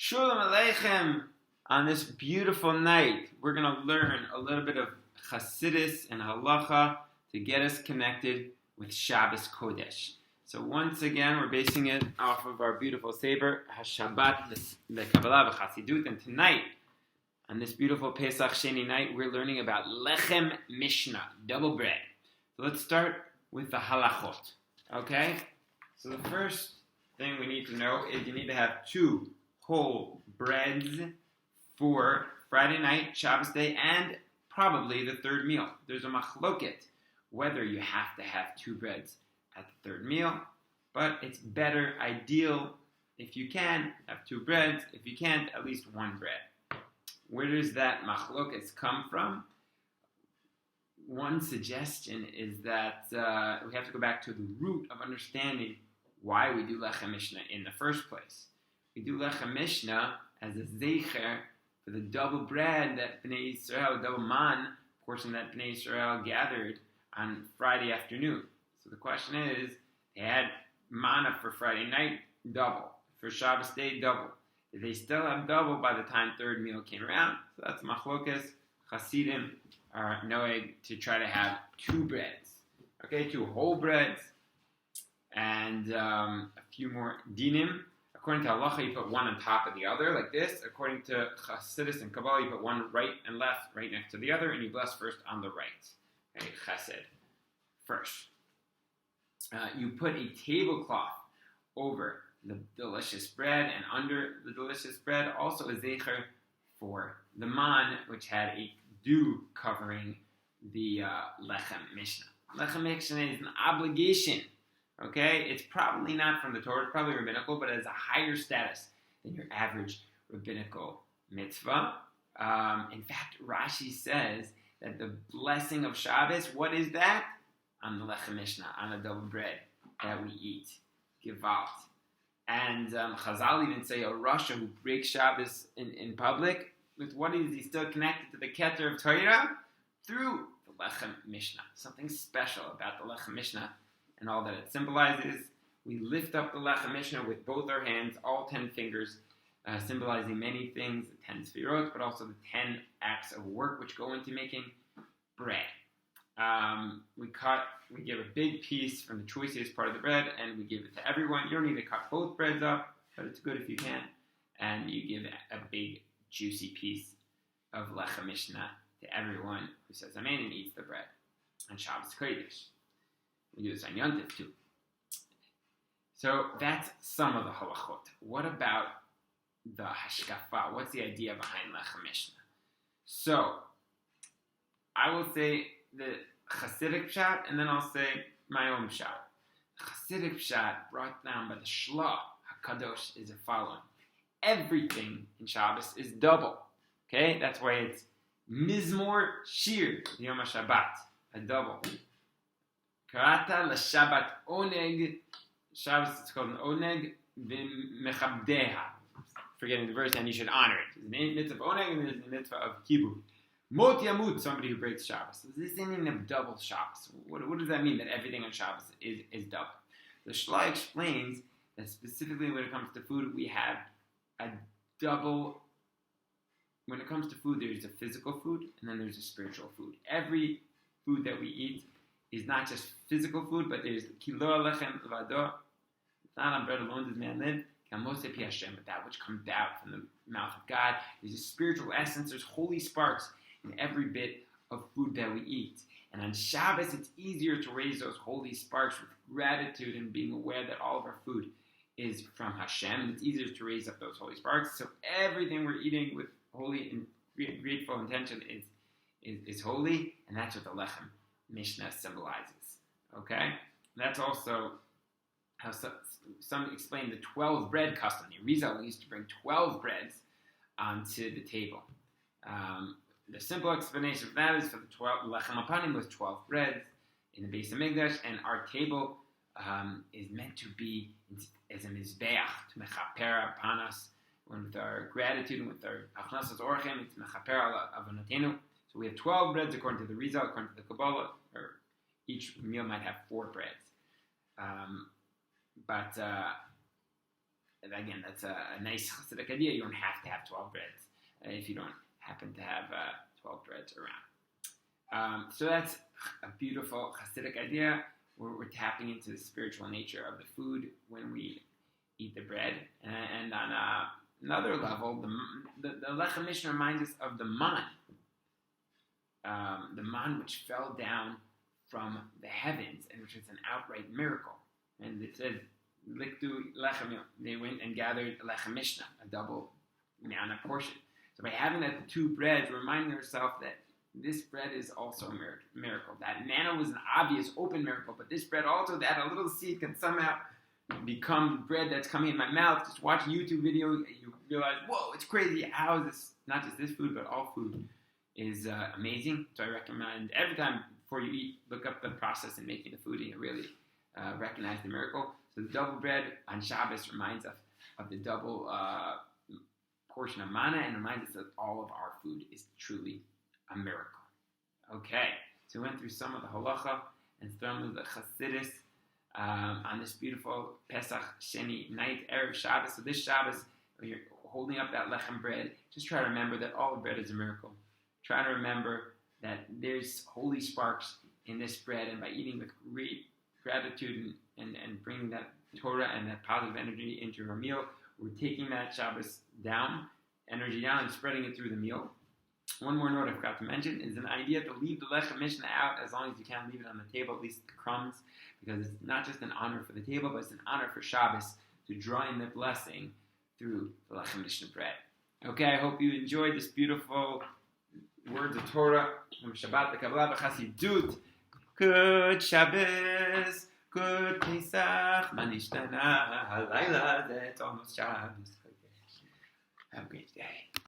Shalom Lechem. On this beautiful night, we're going to learn a little bit of Chassidus and Halacha to get us connected with Shabbos Kodesh. So once again, we're basing it off of our beautiful Saber, Shabbat Bekaballah UveChassidut. And tonight, on this beautiful Pesach Sheni night, we're learning about Lechem Mishnah, double bread. So let's start with the halachot. Okay? So the first thing we need to know is you need to have two whole breads for Friday night, Shabbos day, and probably the third meal. There's a machloket whether you have to have two breads at the third meal, but it's better, ideal, if you can, have two breads. If you can't, at least one bread. Where does that machloket come from? One suggestion is that we have to go back to the root of understanding why we do Lechem Mishnah in the first place. We do Lechem Mishnah as a zeicher for the double bread that Bnei Yisrael, double man, portion that Bnei Yisrael gathered on Friday afternoon. So the question is, they had manna for Friday night, double. For Shabbos day, double. Did they still have double by the time third meal came around? So that's machlokas. Chassidim are noeg to try to have two breads. Okay, two whole breads and a few more dinim. According to halacha, you put one on top of the other, like this. According to Chassidus and Kabbalah, you put one right and left, right next to the other, and you bless first on the right. Okay, chesed. First. You put a tablecloth over the delicious bread, and under the delicious bread, also a zecher for the man, which had a dew covering the Lechem Mishnah. Lechem Mishnah is an obligation. Okay, it's probably not from the Torah, it's probably rabbinical, but it has a higher status than your average rabbinical mitzvah. In fact, Rashi says that the blessing of Shabbos, what is that? On the Lechem Mishnah, on the double bread that we eat. Gewalt. And Chazal even say a Rasha who breaks Shabbos in public, with what is he still connected to the Keter of Torah? Through the Lechem Mishnah. Something special about the Lechem Mishnah and all that it symbolizes. We lift up the Lechem Mishnah with both our hands, all 10 fingers, symbolizing many things, the 10 sefirot, but also the 10 acts of work which go into making bread. We give a big piece from the choicest part of the bread, and we give it to everyone. You don't need to cut both breads up, but it's good if you can. And you give a big, juicy piece of Lechem Mishnah to everyone who says Amen and eats the bread on Shabbos Kodesh. We do this on Yontif too. So that's some of the halachot. What about the hashkafa? What's the idea behind Lechem Mishnah? So I will say the Chassidic pshat, and then I'll say my own pshat. The Chassidic pshat brought down by the Shla HaKadosh is the following. Everything in Shabbos is double. Okay? That's why it's Mizmor Shir, Yom HaShabbat, a double. Karata l'Shabbat oneg. Shabbos is called an oneg v'mechabdeha. Forgetting the verse, and you should honor it. There's the mitzvah of oneg and there's the mitzvah of kibud. Mot yamut, somebody who breaks Shabbos. So this isn't a double Shabbos. What does that mean, that everything on Shabbos is double? The Shla explains that specifically when it comes to food, we have a double. When it comes to food, there's a physical food and then there's a spiritual food. Every food that we eat is not just physical food, but there's kilo lechem levado. It's not on bread alone does man live. Kamosei pi Hashem, but that which comes out from the mouth of God. There's a spiritual essence. There's holy sparks in every bit of food that we eat. And on Shabbos, it's easier to raise those holy sparks with gratitude and being aware that all of our food is from Hashem. And it's easier to raise up those holy sparks. So everything we're eating with holy and grateful intention is holy, and that's what the Lechem Mishnah symbolizes. Okay? That's also how some explain the 12 bread custom. The Arizal used to bring 12 breads onto the table. The simple explanation of that is for the 12 Lechem Apanim was 12 breads in the base of Mikdash, and our table is meant to be as a mizbeach to mechaper panas, with our gratitude and with our achnasas orchem, it's mechaper avonatenu. So we have 12 breads according to the Rizal, according to the Kabbalah, or each meal might have 4 breads. But again, that's a nice Chassidic idea. You don't have to have 12 breads if you don't happen to have 12 breads around. So that's a beautiful Chassidic idea where we're tapping into the spiritual nature of the food when we eat the bread. And on another level, the Lechem Mishnah reminds us of the man which fell down from the heavens, and which is an outright miracle. And it says, Liktu Lechem, they went and gathered Lechem Mishnah, a double manna portion. So by having that two breads, we're reminding ourselves that this bread is also a miracle. That manna was an obvious, open miracle, but this bread also, that a little seed can somehow become bread that's coming in my mouth. Just watch a YouTube video, you realize, whoa, it's crazy. How is this, not just this food, but all food is amazing. So I recommend every time before you eat, look up the process in making the food, and you really recognize the miracle. So the double bread on Shabbos reminds us of the double portion of manna, and reminds us that all of our food is truly a miracle. Okay, so we went through some of the halacha and some of the Chassidus on this beautiful Pesach Sheni night, Erev Shabbos. So this Shabbos, when you're holding up that lechem bread, just try to remember that all the bread is a miracle. Try to remember that there's holy sparks in this bread, and by eating with great gratitude and bringing that Torah and that positive energy into our meal, we're taking that Shabbos energy down, and spreading it through the meal. One more note I forgot to mention is an idea to leave the Lechem Mishnah out as long as you can. Leave it on the table, at least the crumbs, because it's not just an honor for the table, but it's an honor for Shabbos to draw in the blessing through the Lechem Mishnah bread. Okay, I hope you enjoyed this beautiful words of Torah from Shabbat Bekaballah UveChassidut. Good Shabbos, good Pesach, Manishtana, Halayla, that's almost Shabbos. Have a great day.